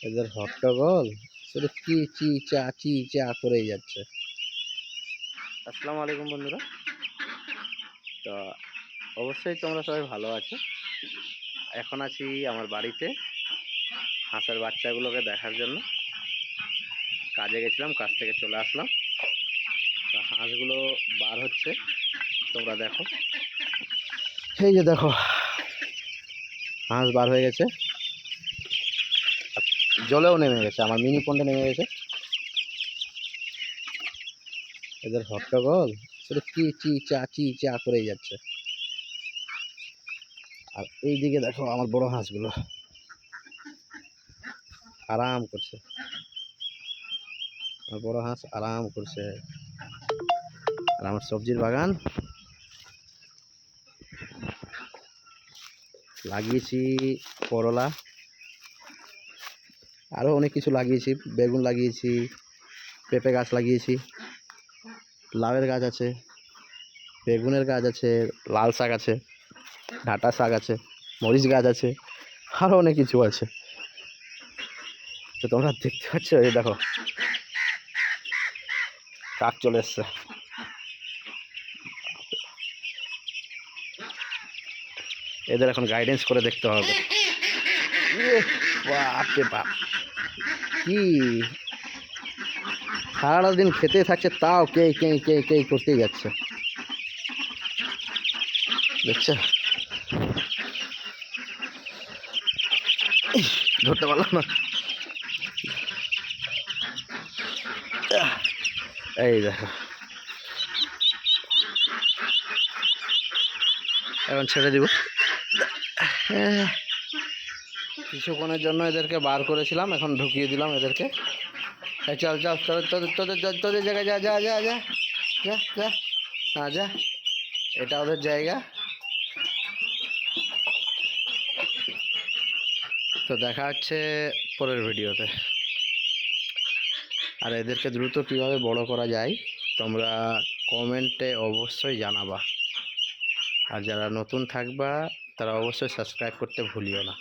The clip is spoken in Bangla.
এদের হট্টগোল শুধু চি চা করেই যাচ্ছে। আসসালামু আলাইকুম বন্ধুরা। তো অবশ্যই তোমরা সবাই ভালো আছো। এখন আছি আমার বাড়িতে হাঁসের বাচ্চাগুলোকে দেখার জন্য। কাজে গেছিলাম, কাজ থেকে চলে আসলাম। তো হাঁসগুলো বার হচ্ছে, তোমরা দেখো। এই যে দেখো, হাঁস বার হয়ে গেছে, জলেও নেমে গেছে, আমার মিনি পন্ডে নেমে গেছে। এদের হট্টগোল শুধু চি চা করেই যাচ্ছে। আর এই দিকে দেখো আমার বড় হাঁসগুলো আরাম করছে। আমার বড় হাঁস আরাম করছে। আর আমার সবজির বাগান লাগিয়েছি, করলা, আরও অনেক কিছু লাগিয়েছি। বেগুন লাগিয়েছি, পেঁপে গাছ লাগিয়েছি, লাউয়ের গাছ আছে, বেগুনের গাছ আছে, লাল শাক আছে, ডাঁটা শাক আছে, মরিচ গাছ আছে, আরও অনেক কিছু আছে। তো তোমরা দেখতে পাচ্ছ, এই দেখো কাক চলে এসছে। এদের এখন গাইডেন্স করে দেখতে হবে। বাপরে বাপ, কি সারাদিন খেতে থাকছে, তাও কে করতেই যাচ্ছে, দেখছো? ধরতে পারলাম না। এই দেখো, এখন ছেড়ে দিব। কিছুক্ষণের জন্য এদেরকে বার করেছিলাম, এখন ঢুকিয়ে দিলাম এদেরকে। চল চল, তোদের জায়গায় যা যা যা যা যা যা, হ্যাঁ যা, এটা ওদের জায়গা। তো দেখা হচ্ছে পরের ভিডিওতে। আর এদেরকে দ্রুত কীভাবে বড় করা যায় তোমরা কমেন্টে অবশ্যই জানাবা। আর যারা নতুন থাকবা তারা অবশ্যই সাবস্ক্রাইব করতে ভুলিও না।